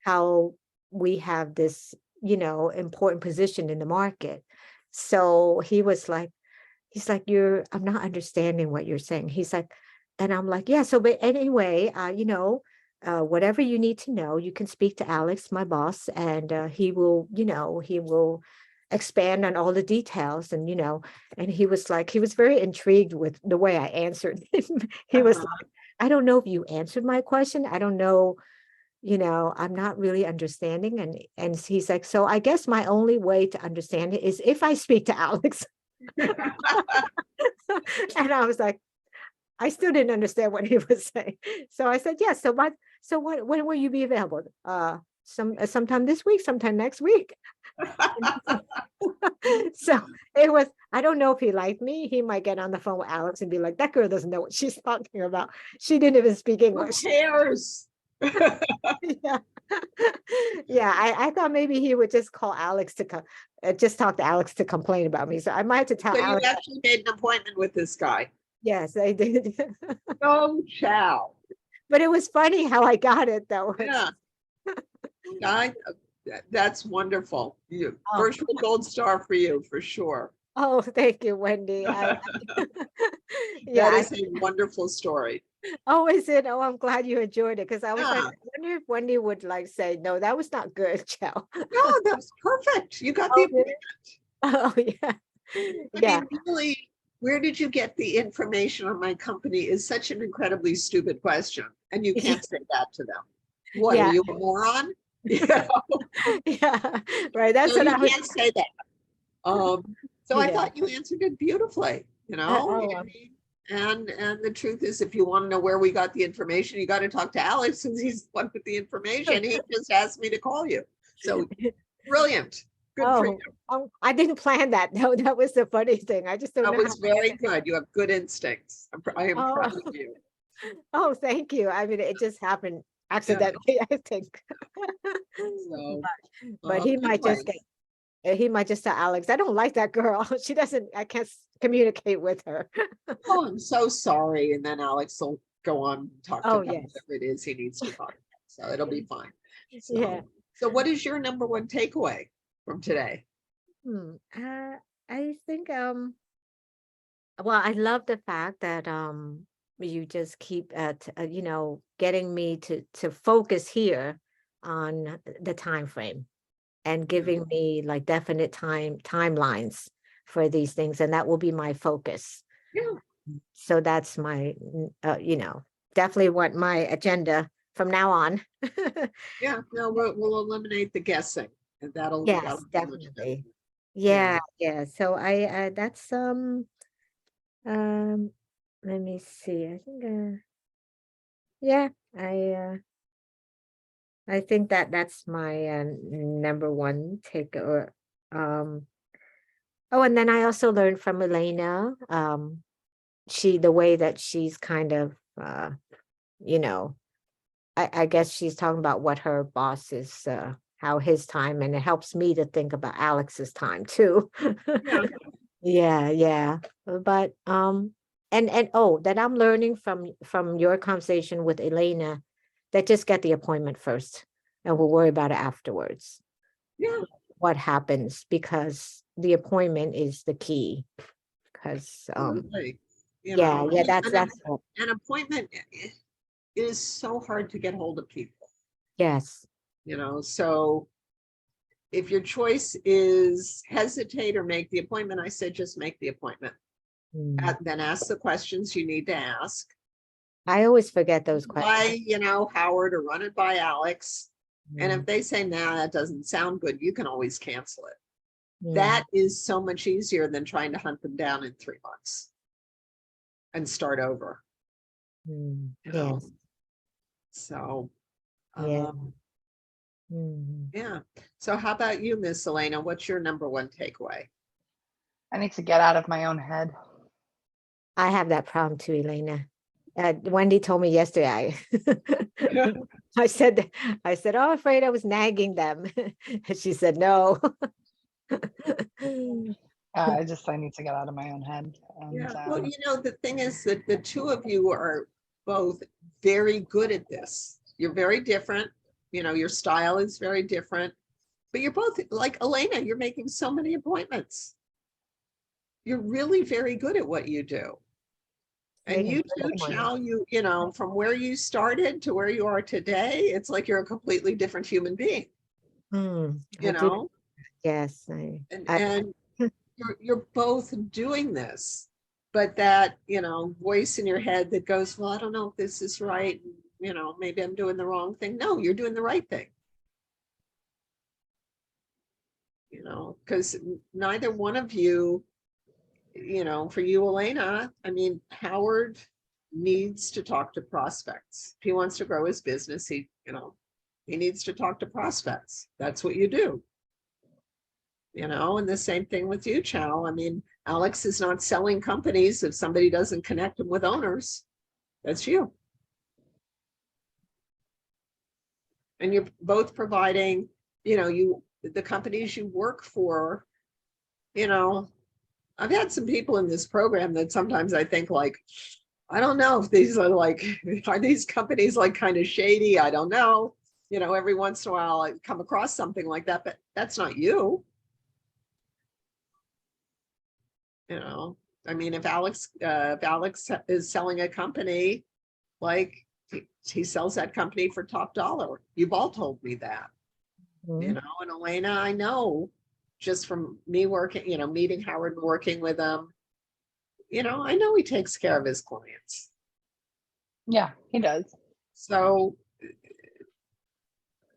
how we have this, important position in the market. So he's like, I'm not understanding what you're saying. He's like, and I'm like, yeah, so, but anyway, whatever you need to know, you can speak to Alex, my boss, and he will expand on all the details. And he was like, he was very intrigued with the way I answered him. He was Uh-huh. like, I don't know if you answered my question. I don't know, I'm not really understanding. And he's like, so I guess my only way to understand it is if I speak to Alex. And I was like, I still didn't understand what he was saying. So I said, yes. When will you be available? Sometime this week, sometime next week. So I don't know if he liked me. He might get on the phone with Alex and be like, that girl doesn't know what she's talking about. She didn't even speak Who English. cares? Yeah. Yeah, I thought maybe he would just call Alex just talk to Alex to complain about me. So I might have to tell So you Alex. actually made an appointment with this guy. Yes, I did. Oh, chow. But it was funny how I got it though. Yeah. That's wonderful. You Oh, virtual gold star for you, for sure. thank you, Wendy. That Yeah, is a wonderful story. always said, oh, I'm glad you enjoyed it. Because I was like, Yeah. I wonder if Wendy would like say, no, that was not good, Joe. No, that was perfect. You got the Oh, really? Oh, yeah. I Yeah. mean, really, where did you get the information on my company is such an incredibly stupid question. And you can't say that to them. What, are Yeah. you a moron? You know? Yeah. Right. That's So what you I was. can't say that. So I Yeah. thought you answered it beautifully, Oh, I mean, and the truth is, if you want to know where we got the information, you got to talk to Alex since he's the one with the information. He just asked me to call you. So brilliant. Good for you. I didn't plan that. No, that was the funny thing. I just don't That know. was very good. You have good instincts. I am Oh. proud of you. Oh, thank you. I mean, it just happened accidentally, I think. So, But he might just anyways, he might just tell Alex, I don't like that girl. She doesn't, I can't communicate with her. oh, I'm so sorry. And then Alex will go on and talk Oh, about yes. whatever it is he needs to talk about. So it'll be fine. So, Yeah. so what is your number one takeaway from today? I think well, I love the fact that you just keep at you know, getting me to focus here on the time frame and giving me like definite timelines for these things, and that will be my focus. Yeah. So that's my you know, definitely want my agenda from now on. Yeah, no, we'll eliminate the guessing and that'll Yes, be much better. definitely. Yeah. Yeah. So I that's um let me see. I think yeah, I think that that's my number one take or um oh, and then I also learned from Elena, the way that she's kind of you know, I guess she's talking about what her boss is how his time, and it helps me to think about Alex's time too. Yeah. Yeah. But and oh, that I'm learning from your conversation with Elena, that just get the appointment first and we'll worry about it afterwards. Yeah. What happens, because the appointment is the key. Because Absolutely. You yeah, know, that's what, an appointment is so hard to get hold of people, yes. you know, so if your choice is hesitate or make the appointment, I say just make the appointment. Mm. Then ask the questions you need to ask. I always forget those By, questions. you know, Howard, or run it by Alex. And if Mm, they say, nah, that doesn't sound good, you can always cancel it. mm, That is so much easier than trying to hunt them down in 3 months and start over, you know? yes. So, Yeah. um, Mm. yeah. So how about you, Miss Elena? What's your number one takeaway? I need to get out of my own head. I have that problem too, Elena. Wendy told me yesterday. I said, oh, afraid I was nagging them. And she said, no. I need to get out of my own head. And, Yeah, well, you know, the thing is that the two of you are both very good at this. You're very different. You know, your style is very different, but you're both like Elena, you're making so many appointments. You're really very good at what you do. And Making you good too, appointments. Chow, you know, from where you started to where you are today, it's like you're a completely different human being, I you do. know, Yes. and you're both doing this, but that, you know, voice in your head that goes, well, I don't know if this is right, you know, maybe I'm doing the wrong thing. No, you're doing the right thing, you know, because neither one of you, you know, for you, Elena, I mean, Howard needs to talk to prospects. If he wants to grow his business, he, you know, he needs to talk to prospects. That's what you do. You know, and the same thing with you, Chow. I mean, Alex is not selling companies if somebody doesn't connect them with owners. That's you. And you're both providing, you know, the companies you work for, you know, I've had some people in this program that sometimes I think like, I don't know if these are like, are these companies like kind of shady? I don't know. You know, every once in a while I come across something like that, but that's not you. You know, I mean, if Alex is selling a company, like he sells that company for top dollar. You've all told me that, you know, and Elena, I know just from me working, you know, meeting Howard and working with him, you know, I know he takes care of his clients. yeah, he does. So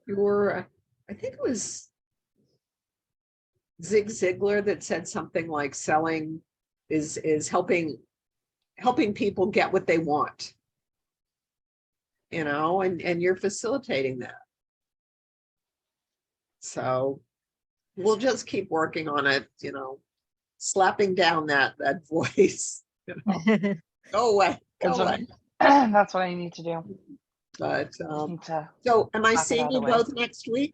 I think it was Zig Ziglar that said something like selling is helping people get what they want, you know, and you're facilitating that. So we'll just keep working on it, slapping down that voice. Go away, go That's away. that's what I need to do. But, Need to so am I slap it seeing out of you the way. both next week?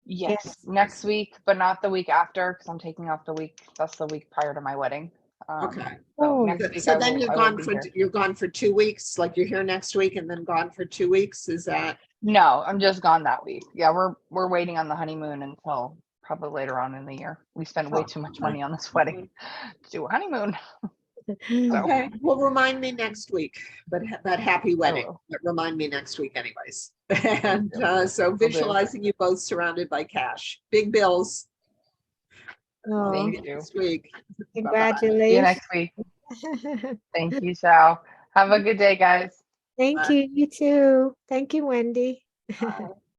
Yes, Yes. next week, but not the week after because I'm taking off the week. That's the week prior to my wedding. Okay. So Oh. next week So then you're I will gone be for, here. you're gone for 2 weeks, like you're here next week and then gone for 2 weeks, is that? No, I'm just gone that week. Yeah, we're waiting on the honeymoon until probably later on in the year. We spend way Oh, too much okay. money on this wedding to do a honeymoon. So Okay, well, remind me next week, but happy wedding, will. but remind me next week anyways. And so do. visualizing you both surrounded by cash, big bills. Oh, Thank See you you. next week. See you congratulations. next week. Thank you, Sal. Have a good day, guys. Thank Bye. you. You too. Thank you, Wendy. Bye.